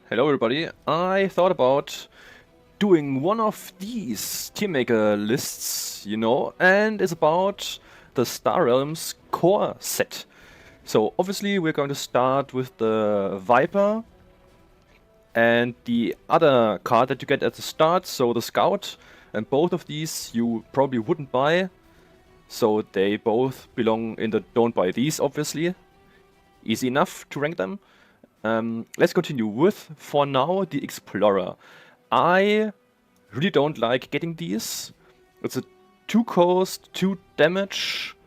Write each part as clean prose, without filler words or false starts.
Hello everybody, I thought about doing one of these team maker lists, and it's about the Star Realms core set. So obviously we're going to start with the Viper and the other card that you get at the start, so the Scout, and both of these you probably wouldn't buy, so they both belong in the don't buy these obviously. Easy enough to rank them. Let's continue with, for now, the Explorer. I really don't like getting these. It's a 2 cost, 2 damage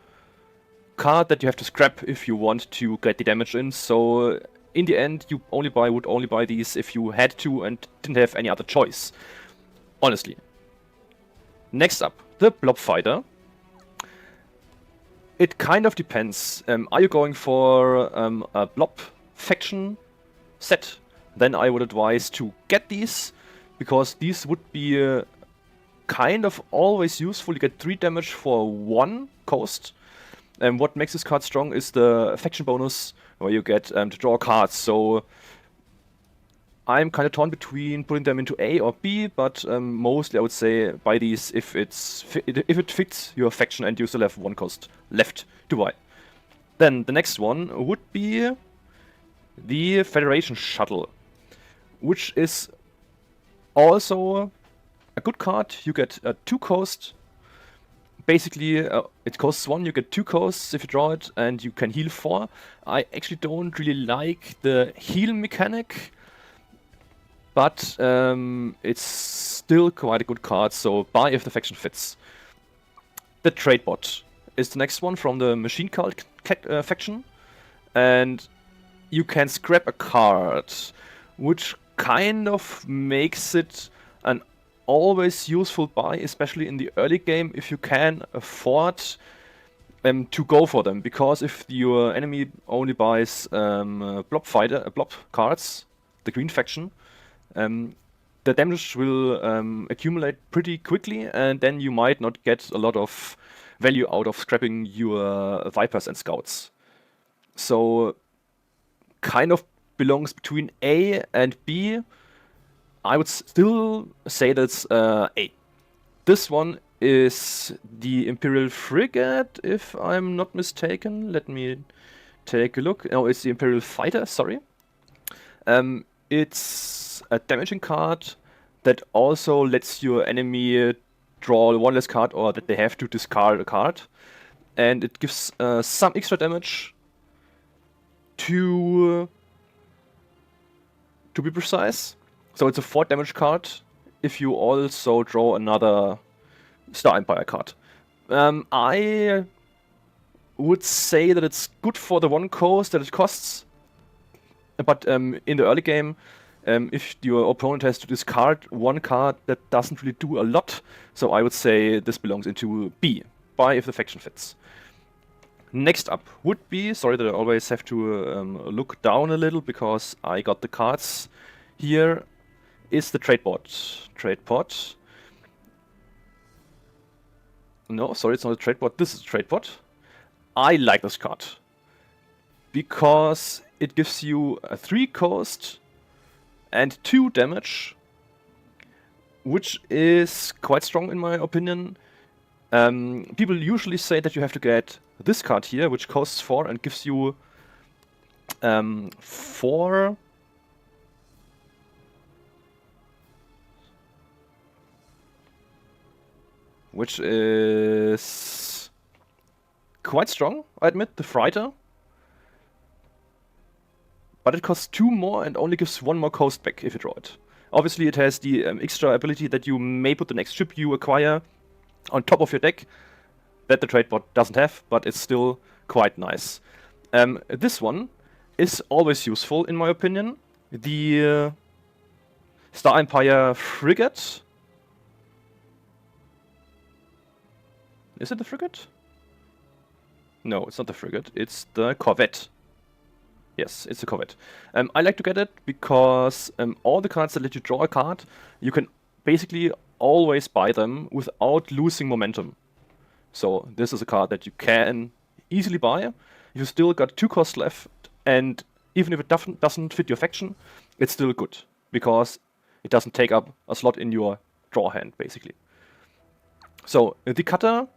card that you have to scrap if you want to get the damage in, so in the end you would only buy these if you had to and didn't have any other choice. Honestly. Next up, the Blob Fighter. It kind of depends. Are you going for a Blob faction set? Then I would advise to get these, because these would be kind of always useful. You get 3 damage for 1 cost. And what makes this card strong is the faction bonus, where you get to draw cards. So I'm kind of torn between putting them into A or B, but mostly I would say buy these if it fits your faction and you still have 1 cost left to buy. Then the next one would be the Federation Shuttle, which is also a good card. You get a 2 cost. Basically, it costs 1, you get 2 costs if you draw it, and you can heal 4. I actually don't really like the heal mechanic, but it's still quite a good card, so buy if the faction fits. The Trade Bot is the next one from the Machine Cult faction, and you can scrap a card, which kind of makes it an always useful buy, especially in the early game, if you can afford to go for them. Because if your enemy only buys blob cards, the green faction, the damage will accumulate pretty quickly, and then you might not get a lot of value out of scrapping your Vipers and Scouts. So kind of belongs between A and B. I would still say that's A. This one is the Imperial Frigate, if I'm not mistaken. Let me take a look. Oh, it's the Imperial Fighter, sorry. It's a damaging card that also lets your enemy draw 1 less card, or that they have to discard a card. And it gives some extra damage to be precise. So it's a 4 damage card if you also draw another Star Empire card. I would say that it's good for the 1 cost that it costs, but in the early game, if your opponent has to discard 1 card, that doesn't really do a lot. So I would say this belongs into B. Buy if the faction fits. Next up would be, sorry that I always have to look down a little because I got the cards here, is the Trade Bot. Trade Bot. No, sorry, it's not a Trade Bot. This is a Trade Bot. I like this card because it gives you a 3 cost and 2 damage, which is quite strong in my opinion. People usually say that you have to get this card here, which costs 4 and gives you 4... which is quite strong, I admit, the Fighter. But it costs 2 more and only gives 1 more coast back if you draw it. Obviously it has the extra ability that you may put the next ship you acquire on top of your deck, that the Trade Bot doesn't have, but it's still quite nice. This one is always useful in my opinion. The Star Empire Frigate. Is it the frigate? No, it's not the frigate, it's the corvette. Yes, it's a corvette. I like to get it because all the cards that let you draw a card, you can basically always buy them without losing momentum. So this is a card that you can easily buy. You still got 2 costs left, and even if it doesn't fit your faction, it's still good because it doesn't take up a slot in your draw hand, basically. So the cutter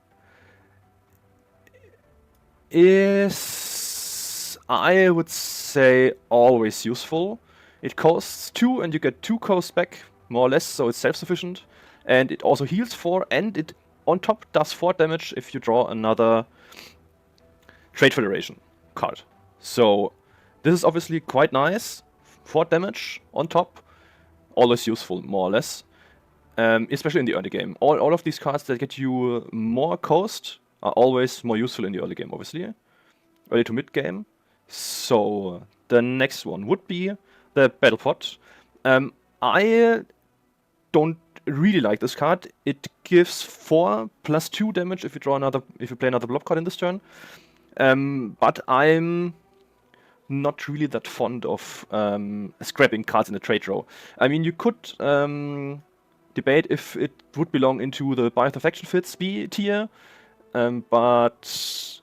is, I would say, always useful. It costs 2 and you get 2 costs back, more or less, so it's self-sufficient. And it also heals 4, and it on top does 4 damage if you draw another Trade Federation card. So this is obviously quite nice. 4 damage on top, always useful, more or less. Especially in the early game. All of these cards that get you more cost are always more useful in the early game, obviously. Early to mid game. So the next one would be the Battle Pot. I don't really like this card. It gives 4 plus 2 damage if you play another blob card in this turn. But I'm not really that fond of scrapping cards in the trade row. I mean, you could debate if it would belong into the Buy the Faction Fits B tier, but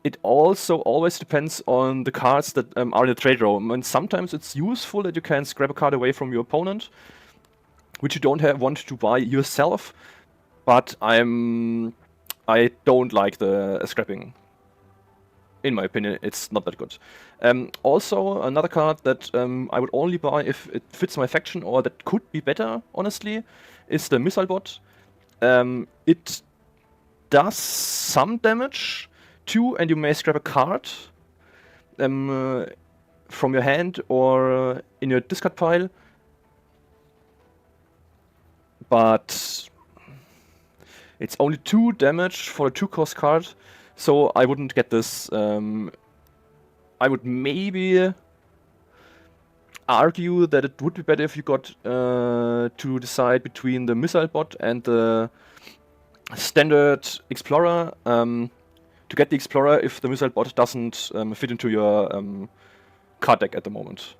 it also always depends on the cards that are in the trade row. And sometimes it's useful that you can scrap a card away from your opponent, which you don't want to buy yourself, but I don't like the scrapping. In my opinion, it's not that good. Also, another card that I would only buy if it fits my faction, or that could be better, honestly, is the Missile Bot. It does some damage too, and you may scrap a card from your hand or in your discard pile. But it's only 2 damage for a 2-cost card, so I wouldn't get this. I would maybe argue that it would be better if you got to decide between the Missile Bot and the standard Explorer. To get the Explorer if the Missile Bot doesn't fit into your card deck at the moment.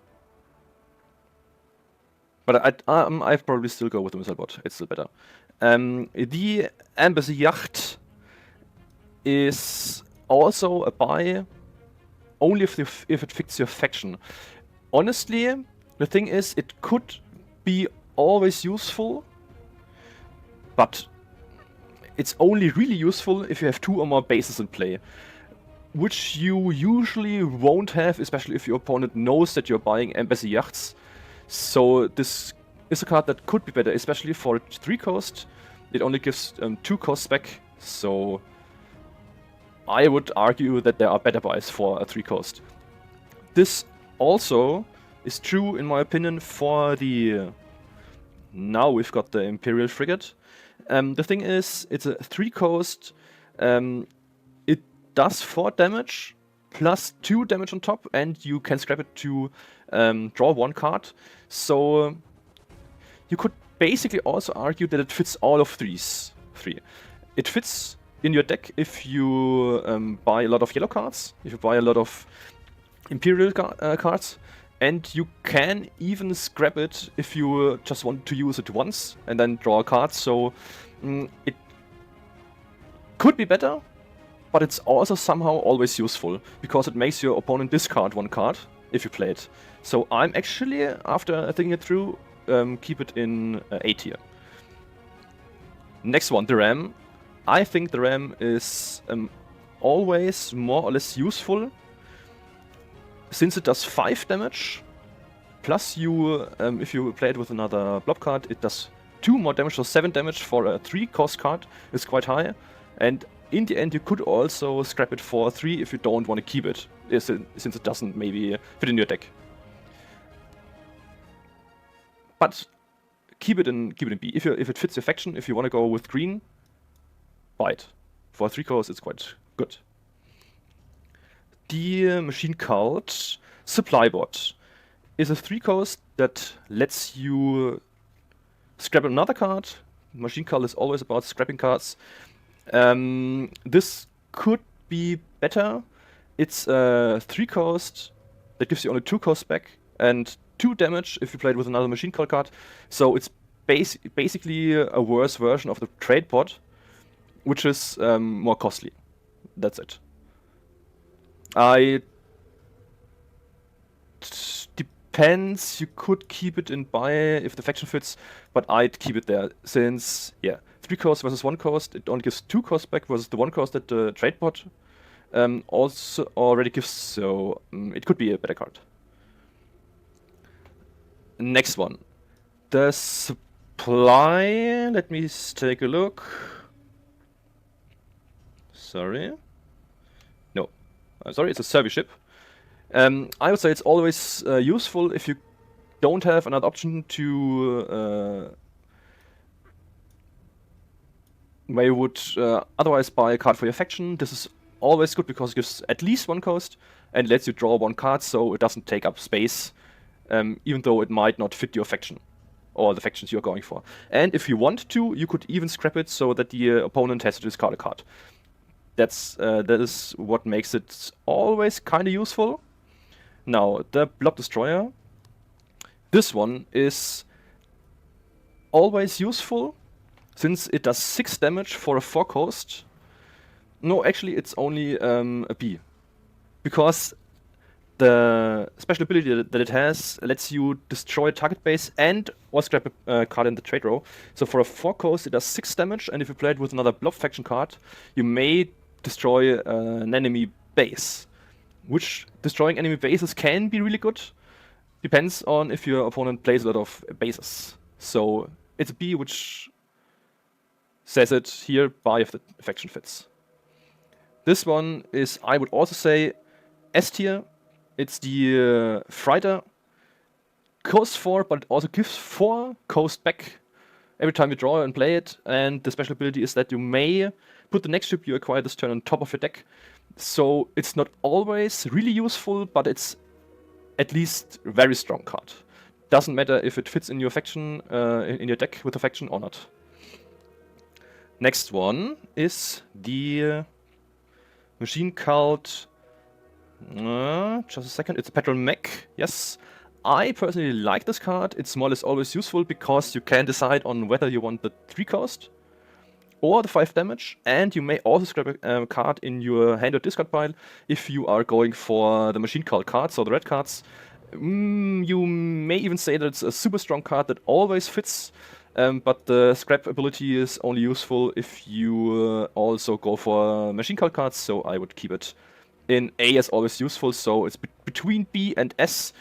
But I'd probably still go with the Missile Bot. It's still better. The Embassy Yacht is also a buy only if it fits your faction. Honestly, the thing is, it could be always useful, but it's only really useful if you have 2 or more bases in play, which you usually won't have, especially if your opponent knows that you're buying Embassy Yachts. So this is a card that could be better, especially for 3 cost. It only gives 2 costs back, so I would argue that there are better buys for a 3 cost. This also is true, in my opinion, for the... now we've got the Imperial Frigate. The thing is, it's a 3 cost. It does 4 damage, plus 2 damage on top, and you can scrap it to draw 1 card. So you could basically also argue that it fits all of these 3. It fits in your deck if you buy a lot of yellow cards, if you buy a lot of Imperial cards, and you can even scrap it if you just want to use it once and then draw a card. So it could be better, but it's also somehow always useful, because it makes your opponent discard 1 card if you play it. So I'm actually, after thinking it through, keep it in A tier. Next one, the Ram. I think the Ram is always more or less useful, since it does 5 damage, plus you, if you play it with another blob card, it does 2 more damage, so 7 damage for a 3-cost card is quite high. And in the end, you could also scrap it for 3 if you don't want to keep it, since it doesn't maybe fit in your deck. But keep it in B. If it fits your faction, if you want to go with green, buy it. For 3 costs, it's quite good. The Machine Cult Supply Bot is a 3-cost that lets you scrap another card. Machine Cult is always about scrapping cards. This could be better. It's a 3-cost that gives you only 2 costs back and 2 damage if you play it with another Machine Cult card. So it's basically a worse version of the Trade Bot, which is more costly. That's it. I It depends. You could keep it in buy if the faction fits, but I'd keep it there since, yeah, 3 cost versus 1 cost. It only gives 2 cost back versus the 1 cost that the trade bot also already gives, so it could be a better card. Next one. The supply. Let me take a look. Sorry. No. Sorry, it's a service ship. I would say it's always useful if you don't have another option to where you would otherwise buy a card for your faction. This is always good because it gives at least 1 cost and lets you draw 1 card, so it doesn't take up space, even though it might not fit your faction or the factions you're going for. And if you want to, you could even scrap it so that the opponent has to discard a card. That is what makes it always kind of useful. Now, the Blob Destroyer. This one is always useful since it does 6 damage for a 4 cost. No, actually it's only a B. Because the special ability that it has lets you destroy a target base and or scrap a card in the trade row. So for a 4 cost it does 6 damage, and if you play it with another Blob faction card, you may destroy an enemy base. Which destroying enemy bases can be really good. Depends on if your opponent plays a lot of bases. So it's a B, which says it here, buy if the faction fits. This one is, I would also say, S tier. It's the Fighter. Costs 4, but it also gives 4 coast back every time you draw and play it. And the special ability is that you may put the next ship you acquire this turn on top of your deck. So it's not always really useful, but it's at least a very strong card. Doesn't matter if it fits in your faction, in your deck with a faction or not. Next one is the Machine Cult. Just a second. It's a Petrol Mech. Yes. I personally like this card. It's more or less always useful because you can decide on whether you want the 3 cost or the 5 damage, and you may also scrap a card in your hand or discard pile if you are going for the Machine Cult cards or the red cards. You may even say that it's a super strong card that always fits, but the scrap ability is only useful if you also go for Machine Cult cards, so I would keep it in A as always useful, so it's between B and S.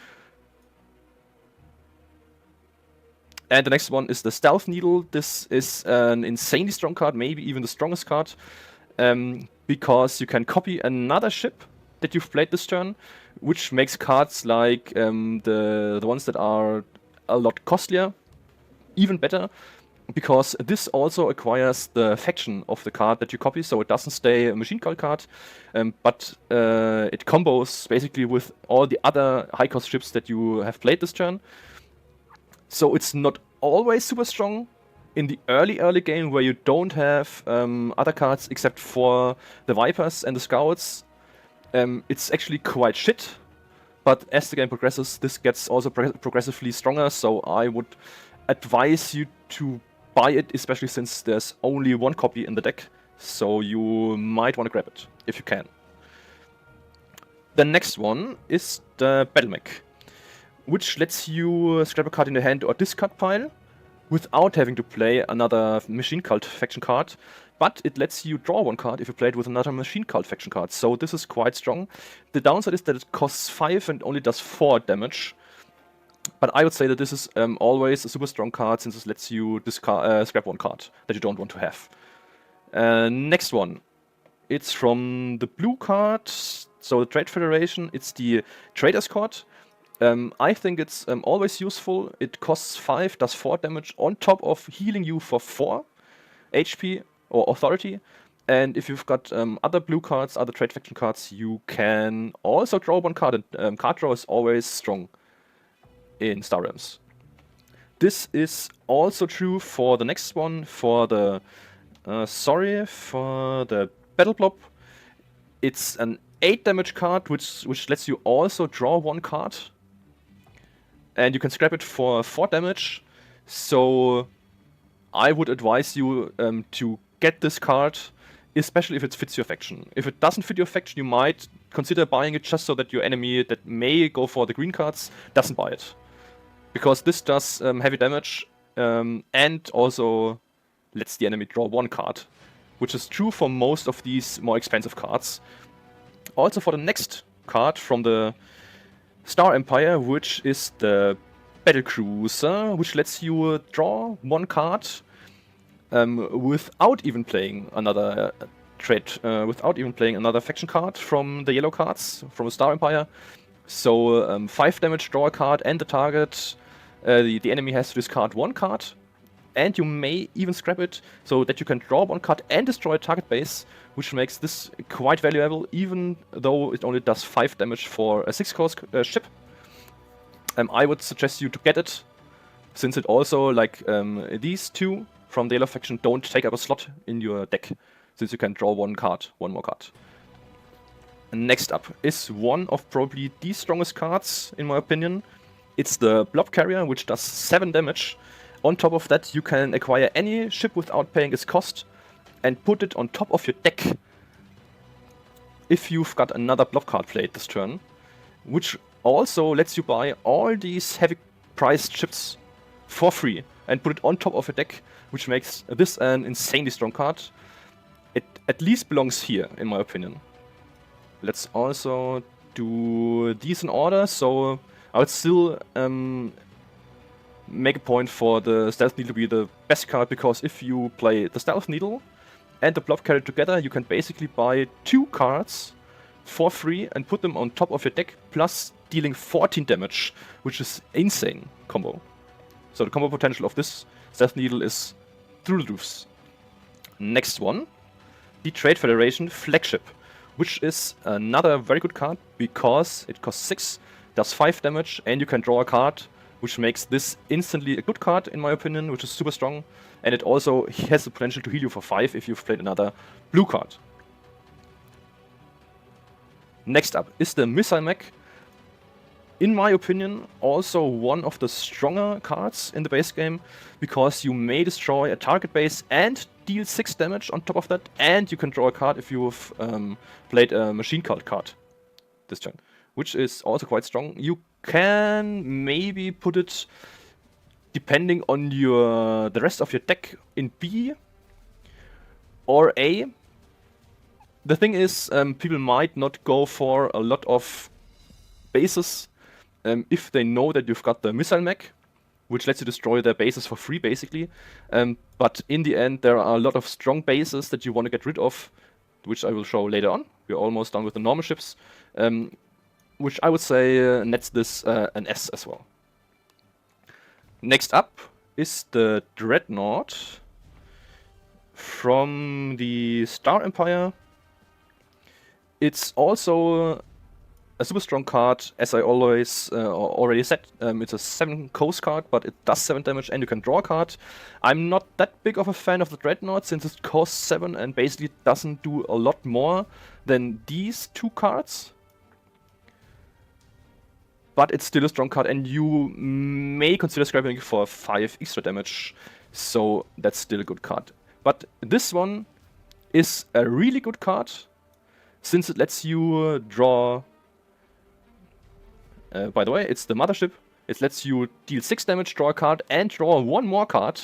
And the next one is the Stealth Needle. This is an insanely strong card, maybe even the strongest card, because you can copy another ship that you've played this turn, which makes cards like the ones that are a lot costlier even better, because this also acquires the faction of the card that you copy, so it doesn't stay a Machine Cult card, but it combos basically with all the other high-cost ships that you have played this turn. So it's not always super strong in the early game where you don't have other cards except for the Vipers and the Scouts. It's actually quite shit, but as the game progresses, this gets also progressively stronger, so I would advise you to buy it, especially since there's only 1 copy in the deck, so you might want to grab it, if you can. The next one is the Battle Mech, which lets you scrap a card in the hand or discard pile without having to play another Machine Cult faction card, but it lets you draw 1 card if you play it with another Machine Cult faction card, so this is quite strong. The downside is that it costs 5 and only does 4 damage, but I would say that this is always a super strong card since it lets you scrap 1 card that you don't want to have. Next one. It's from the blue card, so the Trade Federation. It's the Trader's Card. I think it's always useful. It costs 5, does 4 damage on top of healing you for 4 HP or authority. And if you've got other blue cards, other trade faction cards, you can also draw 1 card. And card draw is always strong in Star Realms. This is also true for the next one, for the Battle Blob. It's an 8 damage card, which lets you also draw 1 card. And you can scrap it for 4 damage. So I would advise you to get this card especially if it fits your faction. If it doesn't fit your faction, you might consider buying it just so that your enemy that may go for the green cards doesn't buy it. Because this does heavy damage and also lets the enemy draw one card, which is true for most of these more expensive cards. Also for the next card from the Star Empire, which is the Battle Cruiser, which lets you draw one card without even playing another without even playing another faction card from the yellow cards from the Star Empire. So 5 damage, draw a card, and the target, the enemy has to discard one card, and you may even scrap it so that you can draw one card and destroy a target base, which makes this quite valuable, even though it only does 5 damage for a 6-cost ship. I would suggest you to get it, since it also, like these two from the yellow faction, don't take up a slot in your deck, since you can draw one more card. Next up is one of probably the strongest cards, in my opinion. It's the Blob Carrier, which does 7 damage. On top of that, you can acquire any ship without paying its cost and put it on top of your deck if you've got another blob card played this turn, which also lets you buy all these heavy priced ships for free and put it on top of your deck, which makes this an insanely strong card. It at least belongs here, in my opinion. Let's also do these in order, so I would still make a point for the Stealth Needle to be the best card, because if you play the Stealth Needle and the Blob Carrier together, you can basically buy 2 cards for free and put them on top of your deck, plus dealing 14 damage, which is insane combo. So the combo potential of this Stealth Needle is through the roofs. Next one, the Trade Federation Flagship, which is another very good card because it costs 6, does 5 damage, and you can draw a card, which makes this instantly a good card, in my opinion, which is super strong. And it also has the potential to heal you for 5 if you've played another blue card. Next up is the Missile Mech. In my opinion, also one of the stronger cards in the base game, because you may destroy a target base and deal 6 damage on top of that, and you can draw a card if you've played a machine cult card this turn, which is also quite strong. You can maybe put it, depending on the rest of your deck, in B or A. The thing is, people might not go for a lot of bases if they know that you've got the Missile Mech, which lets you destroy their bases for free, basically. But in the end, there are a lot of strong bases that you want to get rid of, which I will show later on. We're almost done with the normal ships, which I would say nets this an S as well. Next up is the Dreadnought from the Star Empire. It's also a super strong card, as I always already said. It's a 7 coast card, but it does 7 damage and you can draw a card. I'm not that big of a fan of the Dreadnought, since it costs 7 and basically doesn't do a lot more than these 2 cards. But it's still a strong card, and you may consider scrapping it for 5 extra damage, so that's still a good card. But this one is a really good card, since it lets you draw... by the way, it's the Mothership. It lets you deal 6 damage, draw a card, and draw 1 more card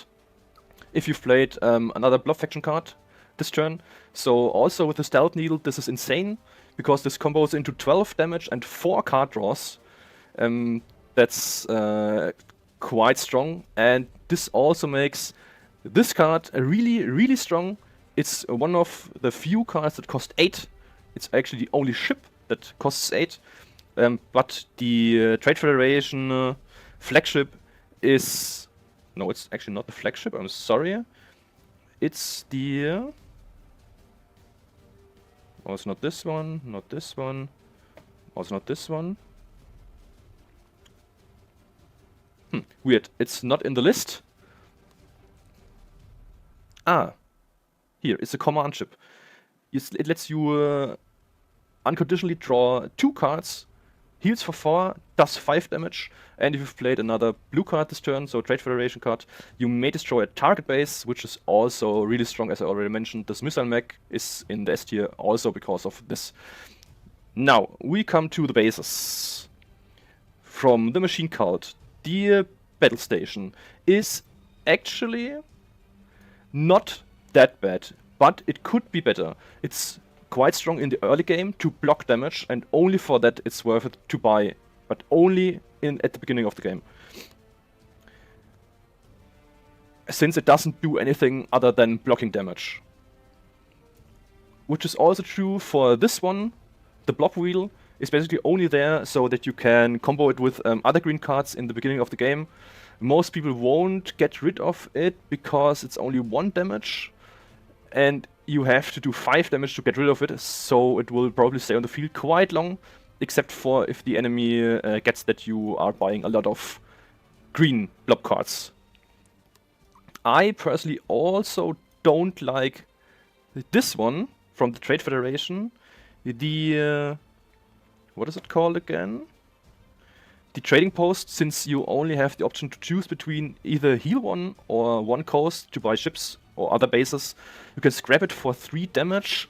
if you've played another Blob Faction card this turn. So also with the Stealth Needle, this is insane, because this combos into 12 damage and 4 card draws. That's quite strong, and this also makes this card really, really strong. It's one of the few cards that cost 8. It's actually the only ship that costs 8. But the Trade Federation flagship is... No, it's actually not the flagship, I'm sorry. It's the... Oh, it's not this one, not this one. Also not this one. Weird, it's not in the list. Ah, here, it's a command ship. It lets you unconditionally draw 2 cards heals for 4, does 5 damage, and if you've played another blue card this turn, so Trade Federation card, you may destroy a target base, which is also really strong, as I already mentioned. This missile mech is in the S tier also because of this. Now, we come to the bases. From the machine cult, the battle station is actually not that bad, but it could be better. It's quite strong in the early game to block damage, and only for that it's worth it to buy, but only at the beginning of the game. Since it doesn't do anything other than blocking damage. Which is also true for this one. The blob wheel is basically only there so that you can combo it with other green cards in the beginning of the game. Most people won't get rid of it because it's only 1 damage, and you have to do 5 damage to get rid of it, so it will probably stay on the field quite long, except for if the enemy gets that you are buying a lot of green blob cards. I personally also don't like this one from the Trade Federation, the what is it called again? The trading post, since you only have the option to choose between either heal 1 or 1 coast to buy ships or other bases. You can scrap it for 3 damage,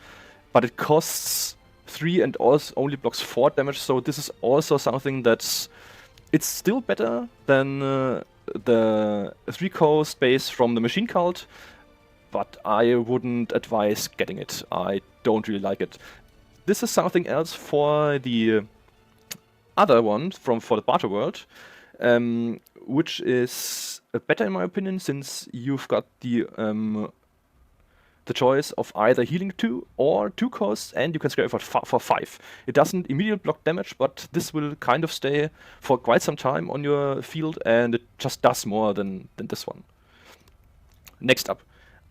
but it costs 3 and also only blocks 4 damage, so this is also something that's... It's still better than the 3 coast base from the machine cult, but I wouldn't advise getting it. I don't really like it. This is something else for the other one for the barter world, which is better in my opinion, since you've got the choice of either healing 2 or 2 costs, and you can scrap it for 5. It doesn't immediately block damage, but this will kind of stay for quite some time on your field, and it just does more than this one. Next up,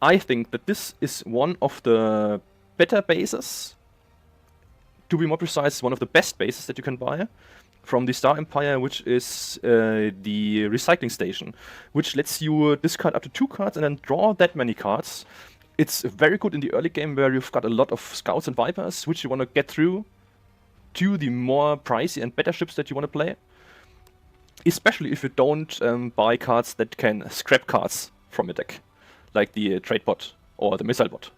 I think that this is one of the better bases. To be more precise, one of the best bases that you can buy from the Star Empire, which is the recycling station, which lets you discard up to 2 cards and then draw that many cards. It's very good in the early game where you've got a lot of scouts and vipers, which you want to get through to the more pricey and better ships that you want to play. Especially if you don't buy cards that can scrap cards from your deck, like the trade bot or the missile bot.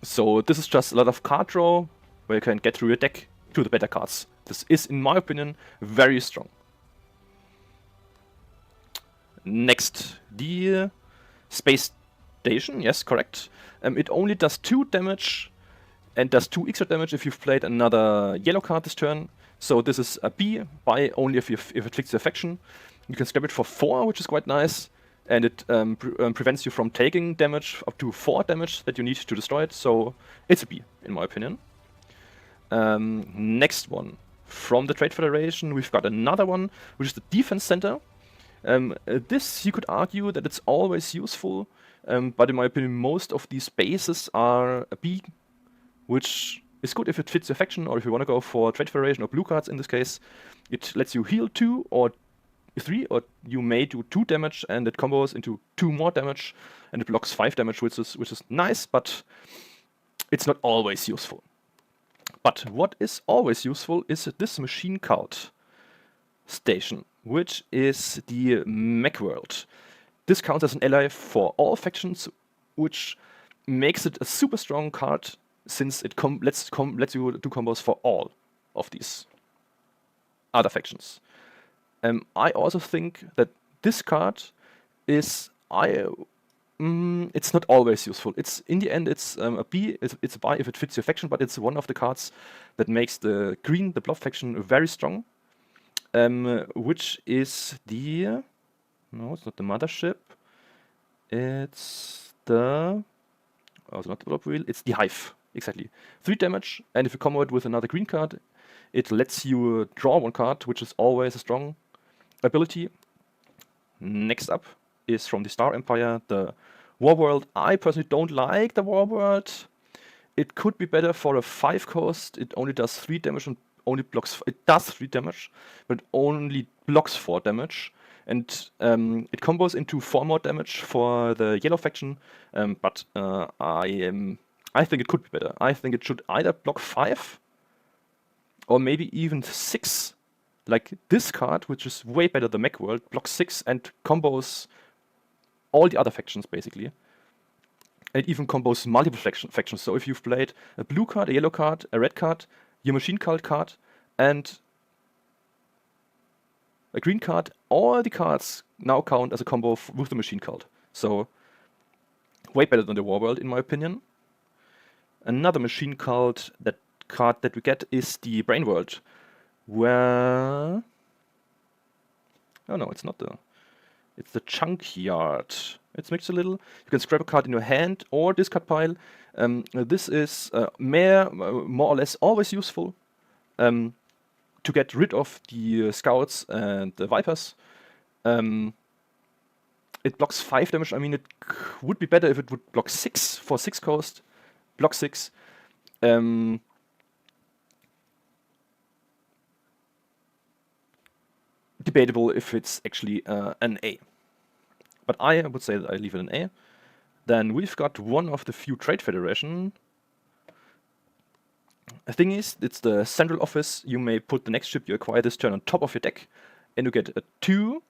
So this is just a lot of card draw where you can get through your deck to the better cards. This is, in my opinion, very strong. Next, the space station. Yes, correct. It only does 2 damage and does 2 extra damage if you've played another yellow card this turn. So this is a B, buy only if it clicks your faction. You can scrap it for 4, which is quite nice. And it prevents you from taking damage up to 4 damage that you need to destroy it. So it's a B, in my opinion. Next one. From the Trade Federation, we've got another one, which is the Defense Center. This, you could argue that it's always useful, but in my opinion, most of these bases are a B, which is good if it fits your faction, or if you want to go for Trade Federation or blue cards in this case. It lets you heal 2 or 3, or you may do 2 damage, and it combos into 2 more damage, and it blocks 5 damage, which is nice, but it's not always useful. But what is always useful is this machine cult station, which is the mech world. This counts as an ally for all factions, which makes it a super strong card, since it lets you do combos for all of these other factions. I also think that this card is it's not always useful. It's in the end it's a B. It's a buy if it fits your faction, but it's one of the cards that makes the blob faction very strong. Which is the it's not the mothership. It's the it's not the blob wheel. It's the hive. Exactly. 3 damage, and if you combo it with another green card, it lets you draw 1 card, which is always a strong ability. Next up is from the Star Empire, the War World. I personally don't like the War World. It could be better for a 5 cost. It only does 3 damage and only blocks. It does 3 damage, but only blocks 4 damage. And it combos into 4 more damage for the yellow faction. But I think it could be better. I think it should either block 5 or maybe even 6, like this card, which is way better than Mech World, blocks 6 and combos all the other factions basically. And it even combos multiple factions. So if you've played a blue card, a yellow card, a red card, your machine cult card, and a green card, all the cards now count as a combo with the machine cult. So way better than the War World in my opinion. Another machine cult card that we get is the Brain World, where oh no, it's not it's the Junkyard. It's mixed a little. You can scrap a card in your hand or discard pile. This is more or less always useful to get rid of the Scouts and the Vipers. It blocks 5 damage. I mean, it would be better if it would block 6 for 6 cost. Block 6. Debatable if it's actually an A. But I would say that I leave it an A. Then we've got one of the few Trade Federation. The thing is, it's the central office. You may put the next ship you acquire this turn on top of your deck, and you get a 2.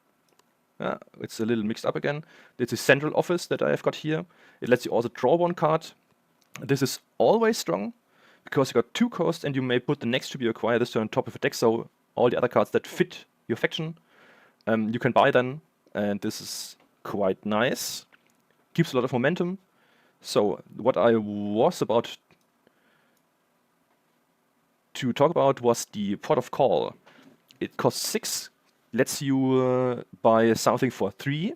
It's a little mixed up again. It's a central office that I have got here. It lets you also draw 1 card. This is always strong, because you got 2 costs, and you may put the next ship you acquire this turn on top of your deck, so all the other cards that fit your faction, you can buy them, and this is quite nice. Keeps a lot of momentum. So what I was about to talk about was the Port of Call. It costs 6, lets you buy something for 3,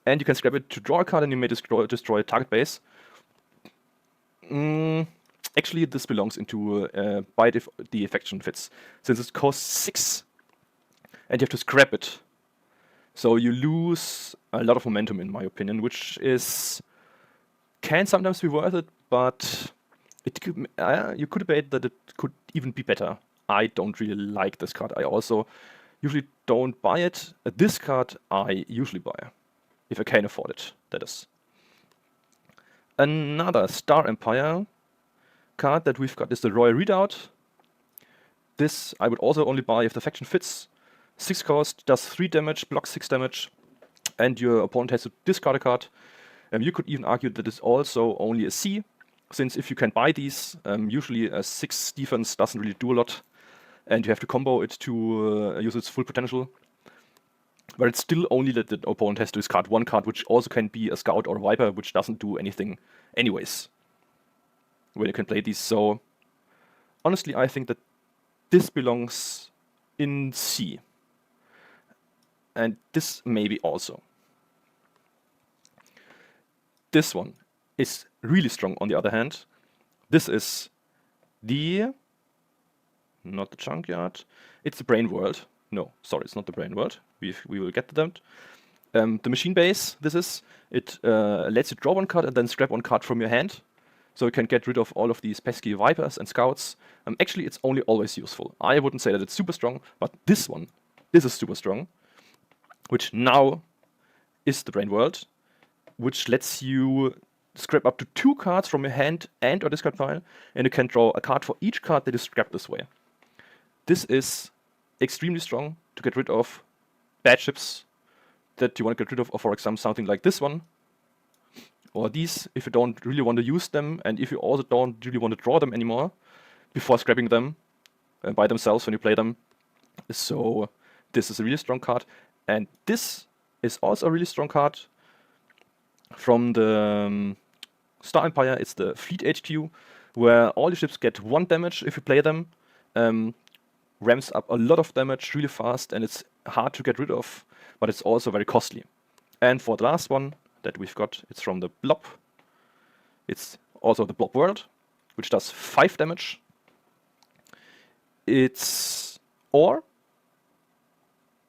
and you can scrap it to draw a card, and you may destroy a target base. Actually, this belongs into buy if the faction fits, since it costs 6, and you have to scrap it. So you lose a lot of momentum, in my opinion, which can sometimes be worth it, but you could debate that it could even be better. I don't really like this card. I also usually don't buy it. This card I usually buy, if I can afford it, that is. Another Star Empire card that we've got is the Royal Redoubt. This I would also only buy if the faction fits. 6 cost, does 3 damage, blocks 6 damage, and your opponent has to discard a card. You could even argue that it's also only a C, since if you can buy these, usually a 6 defense doesn't really do a lot, and you have to combo it to use its full potential. But it's still only that the opponent has to discard 1 card, which also can be a Scout or a Viper, which doesn't do anything anyways when you can play these. So honestly, I think that this belongs in C. And this maybe also. This one is really strong on the other hand. This is not the Junkyard, it's the Brain World. No, sorry, it's not the Brain World. We will get to that. The Machine Base, it lets you draw 1 card and then scrap 1 card from your hand. So you can get rid of all of these pesky Vipers and Scouts. Actually, it's only always useful. I wouldn't say that it's super strong, but this is super strong. Which now is the Brain World, which lets you scrap up to 2 cards from your hand and or discard pile, and you can draw a card for each card that is scrapped this way. This is extremely strong to get rid of bad ships that you want to get rid of, or for example something like this one, or these if you don't really want to use them, and if you also don't really want to draw them anymore before scrapping them by themselves when you play them. So this is a really strong card. And this is also a really strong card from the Star Empire. It's the Fleet HQ, where all the ships get 1 damage if you play them. Ramps up a lot of damage really fast, and it's hard to get rid of, but it's also very costly. And for the last one that we've got, it's from the Blob. It's also the Blob World, which does 5 damage.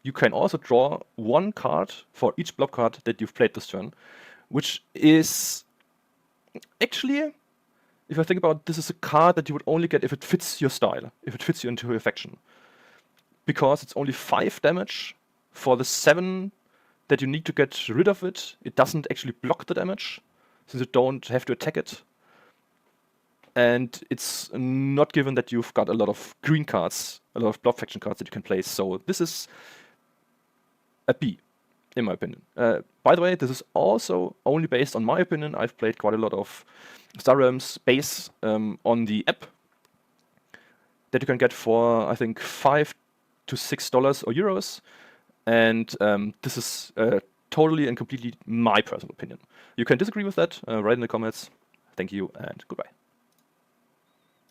You can also draw 1 card for each blob card that you've played this turn, which is actually, if I think about it, this is a card that you would only get if it fits your style, if it fits you into your faction. Because it's only 5 damage for the 7 that you need to get rid of it. It doesn't actually block the damage, since you don't have to attack it. and it's not given that you've got a lot of green cards, a lot of blob faction cards that you can place. So this is a B, in my opinion. By the way, this is also only based on my opinion. I've played quite a lot of Star Realms base on the app that you can get for, I think, $5 to $6 or euros. And this is totally and completely my personal opinion. You can disagree with that, write in the comments. Thank you and goodbye.